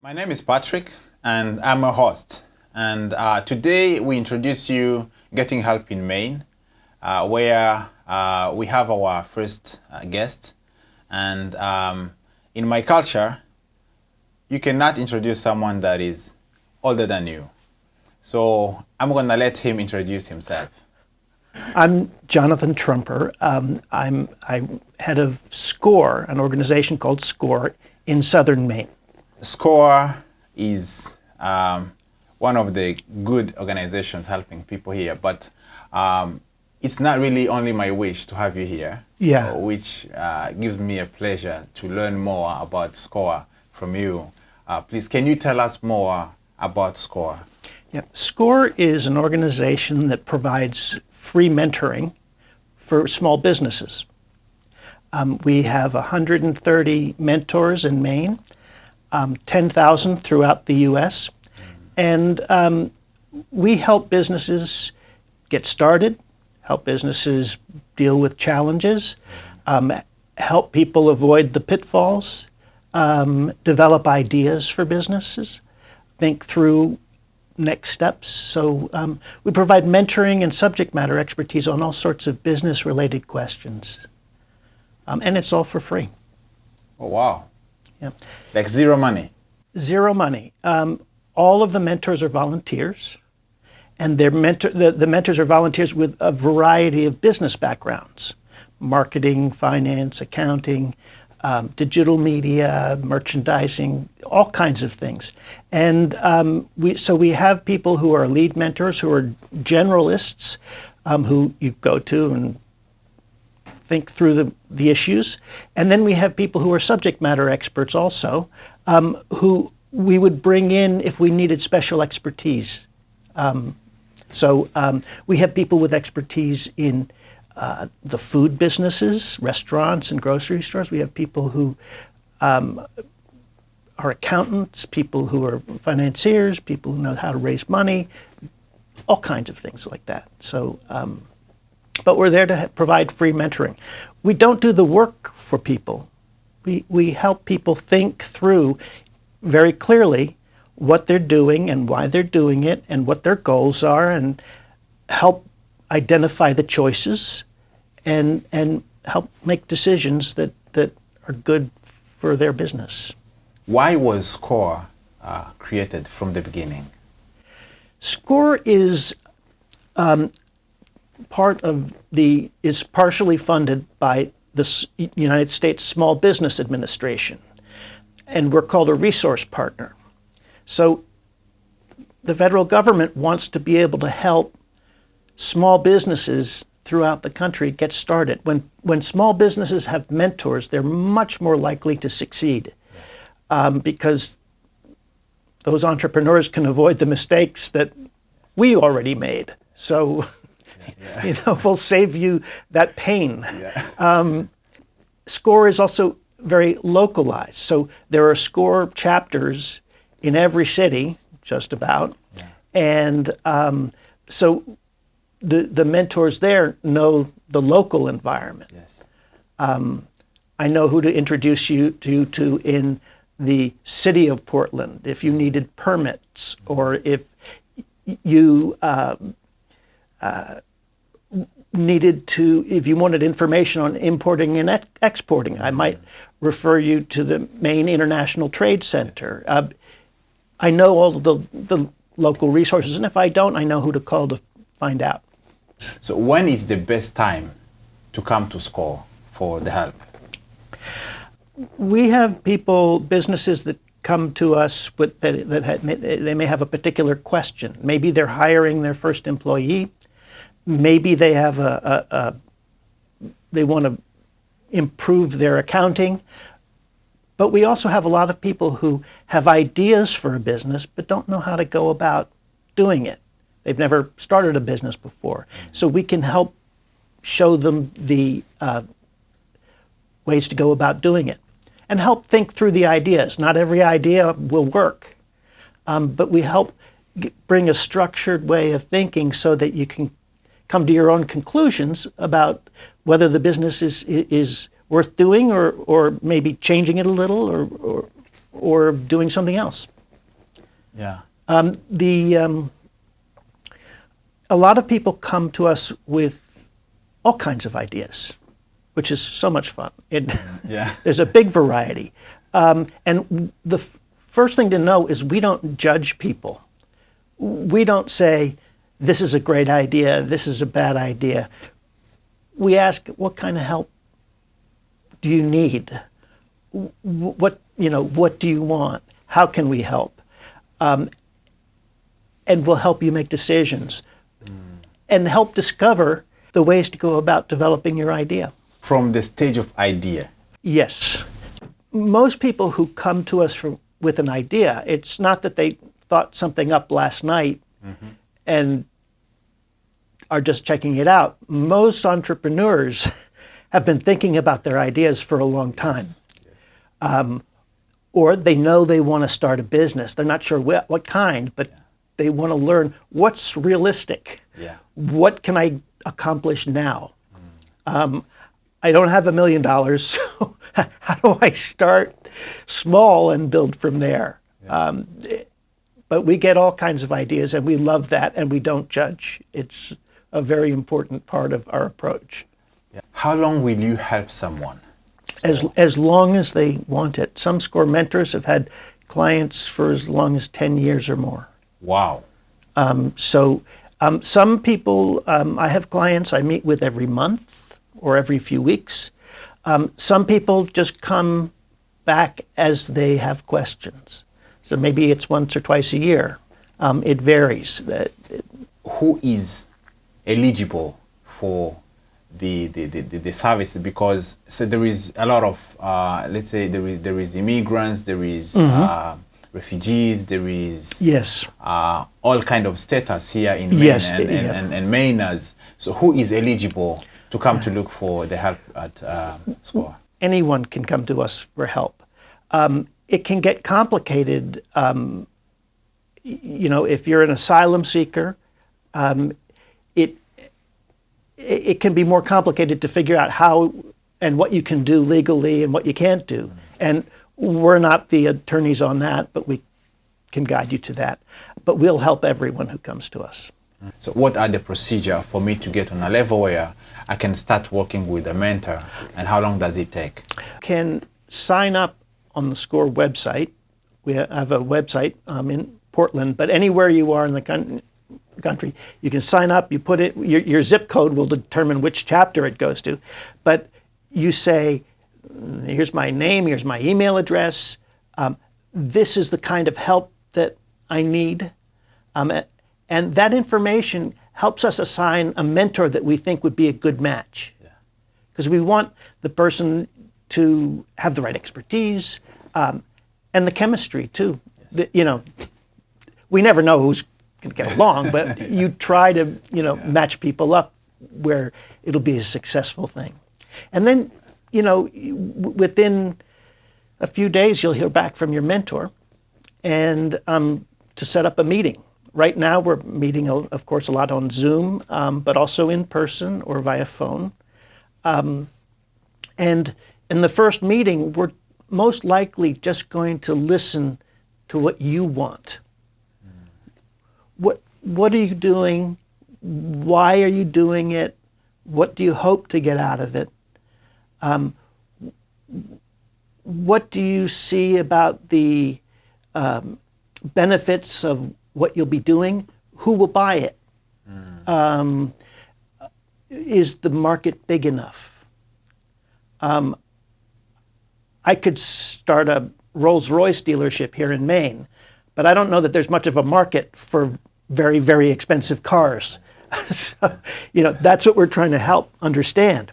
My name is Patrick, and I'm a host. And today we introduce you Getting Help in Maine, where we have our first guest. And in my culture, you cannot introduce someone that is older than you. So I'm going to let him introduce himself. I'm Jonathan Trumper. I'm head of SCORE, an organization called SCORE in southern Maine. SCORE is one of the good organizations helping people here, but it's not really only my wish to have you here, which gives me a pleasure to learn more about SCORE from you. Please, can you tell us more about SCORE? Yeah. SCORE is an organization that provides free mentoring for small businesses. We have 130 mentors in Maine. 10,000 throughout the U.S. And we help businesses get started, help businesses deal with challenges, help people avoid the pitfalls, develop ideas for businesses, think through next steps. So we provide mentoring and subject matter expertise on all sorts of business-related questions. And it's all for free. Oh, wow. Yeah. Like zero money? Zero money. All of the mentors are volunteers, and the mentors are volunteers with a variety of business backgrounds: marketing, finance, accounting, digital media, merchandising, all kinds of things. And we have people who are lead mentors, who are generalists, who you go to and think through the issues. And then we have people who are subject matter experts also, who we would bring in if we needed special expertise. We have people with expertise in the food businesses, restaurants and grocery stores. We have people who are accountants, people who are financiers, people who know how to raise money, all kinds of things like that. But we're there to provide free mentoring. We don't do the work for people. We help people think through very clearly what they're doing and why they're doing it and what their goals are, and help identify the choices and help make decisions that are good for their business. Why was SCORE created from the beginning? SCORE is is partially funded by the United States Small Business Administration, and we're called a resource partner. So the federal government wants to be able to help small businesses throughout the country get started. When small businesses have mentors, they're much more likely to succeed, because those entrepreneurs can avoid the mistakes that we already made. So we'll save you that pain. Yeah. SCORE is also very localized. So there are SCORE chapters in every city, just about. Yeah. And so the mentors there know the local environment. Yes. I know who to introduce you to in the city of Portland if you needed permits, or if you if you wanted information on importing and exporting. I might refer you to the Maine International Trade Center. I know all of the local resources, and if I don't, I know who to call to find out. So when is the best time to come to SCORE for the help? We have businesses that come to us with they may have a particular question. Maybe they're hiring their first employee. Maybe they have they want to improve their accounting. But we also have a lot of people who have ideas for a business but don't know how to go about doing it. They've never started a business before. So we can help show them the ways to go about doing it, and help think through the ideas. Not every idea will work, but we help bring a structured way of thinking so that you can come to your own conclusions about whether the business is worth doing, or maybe changing it a little, or doing something else. Yeah. A lot of people come to us with all kinds of ideas, which is so much fun. Yeah. There's a big variety. And the first thing to know is we don't judge people. We don't say, this is a great idea, this is a bad idea. We ask, what kind of help do you need? What do you want? How can we help? And we'll help you make decisions and help discover the ways to go about developing your idea. From the stage of idea. Yes. Most people who come to us with an idea, it's not that they thought something up last night and are just checking it out. Most entrepreneurs have been thinking about their ideas for a long time. Or they know they want to start a business. They're not sure what kind, but they want to learn what's realistic. Yeah. What can I accomplish now? I don't have $1 million, so how do I start small and build from there? Yeah. But we get all kinds of ideas, and we love that, and we don't judge. It's a very important part of our approach. Yeah. How long will you help someone? As long as they want it. Some SCORE mentors have had clients for as long as 10 years or more. Wow. Some people, I have clients I meet with every month or every few weeks. Some people just come back as they have questions. So maybe it's once or twice a year. It varies. Who is eligible for the service? Because there is a lot of, let's say there is immigrants, there is refugees, there is all kind of status here in Maine and Mainers. So who is eligible to come to look for the help at SCORE? Anyone can come to us for help. It can get complicated. If you're an asylum seeker, it can be more complicated to figure out how and what you can do legally and what you can't do. And we're not the attorneys on that, but we can guide you to that. But we'll help everyone who comes to us. So what are the procedures for me to get on a level where I can start working with a mentor, and how long does it take? You can sign up on the SCORE website. We have a website in Portland, but anywhere you are in the country, you can sign up. You put it, your zip code will determine which chapter it goes to, but you say, here's my name, here's my email address, this is the kind of help that I need, and that information helps us assign a mentor that we think would be a good match, because we want the person to have the right expertise and the chemistry too. We never know who's can get along, but you try to, match people up where it'll be a successful thing. And then, within a few days, you'll hear back from your mentor and to set up a meeting. Right now, we're meeting, of course, a lot on Zoom, but also in person or via phone. And in the first meeting, we're most likely just going to listen to what you want. What are you doing? Why are you doing it? What do you hope to get out of it? What do you see about the benefits of what you'll be doing? Who will buy it? Is the market big enough? I could start a Rolls-Royce dealership here in Maine, but I don't know that there's much of a market for very, very expensive cars. So, that's what we're trying to help understand.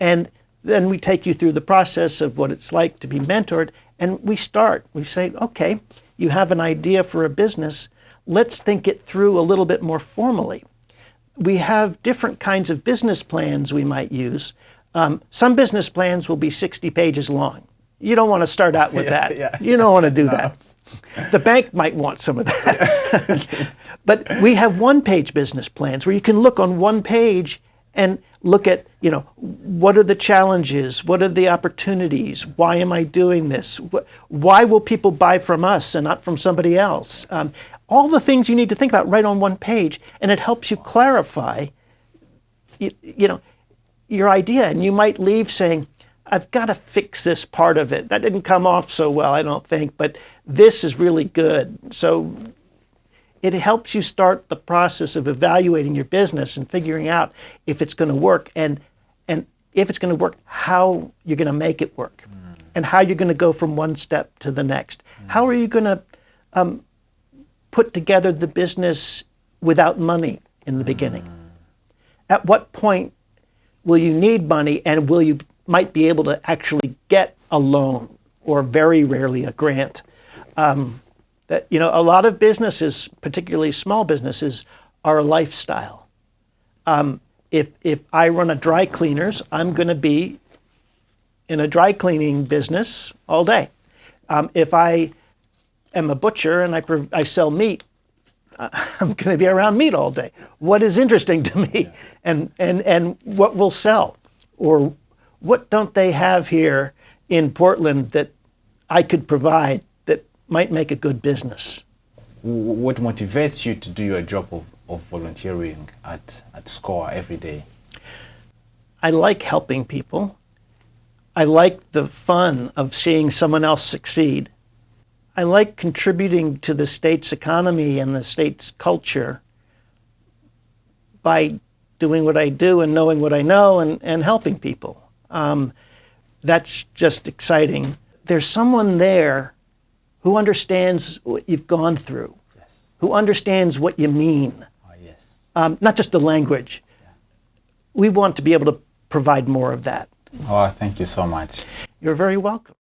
And then we take you through the process of what it's like to be mentored, and we say, okay, you have an idea for a business, let's think it through a little bit more formally. We have different kinds of business plans we might use. Some business plans will be 60 pages long. You don't want to start out with that. Yeah. You don't want to do that. The bank might want some of that. But we have one-page business plans where you can look on one page and look at, what are the challenges? What are the opportunities? Why am I doing this? Why will people buy from us and not from somebody else? All the things you need to think about right on one page, and it helps you clarify, your idea. And you might leave saying, I've got to fix this part of it. That didn't come off so well, I don't think, but this is really good. So it helps you start the process of evaluating your business and figuring out if it's going to work, and if it's going to work, how you're going to make it work, and how you're going to go from one step to the next. How are you going to put together the business without money in the beginning? At what point will you need money, and might be able to actually get a loan, or very rarely a grant? A lot of businesses, particularly small businesses, are a lifestyle. If I run a dry cleaners, I'm going to be in a dry cleaning business all day. If I am a butcher and I sell meat, I'm going to be around meat all day. What is interesting to me, and what will sell, or what don't they have here in Portland that I could provide that might make a good business? What motivates you to do your job of volunteering at SCORE every day? I like helping people. I like the fun of seeing someone else succeed. I like contributing to the state's economy and the state's culture by doing what I do and knowing what I know and helping people. That's just exciting. There's someone there who understands what you've gone through, Yes. who understands what you mean, Oh, yes. not just the language. We want to be able to provide more of that. Oh, thank you so much. You're very welcome.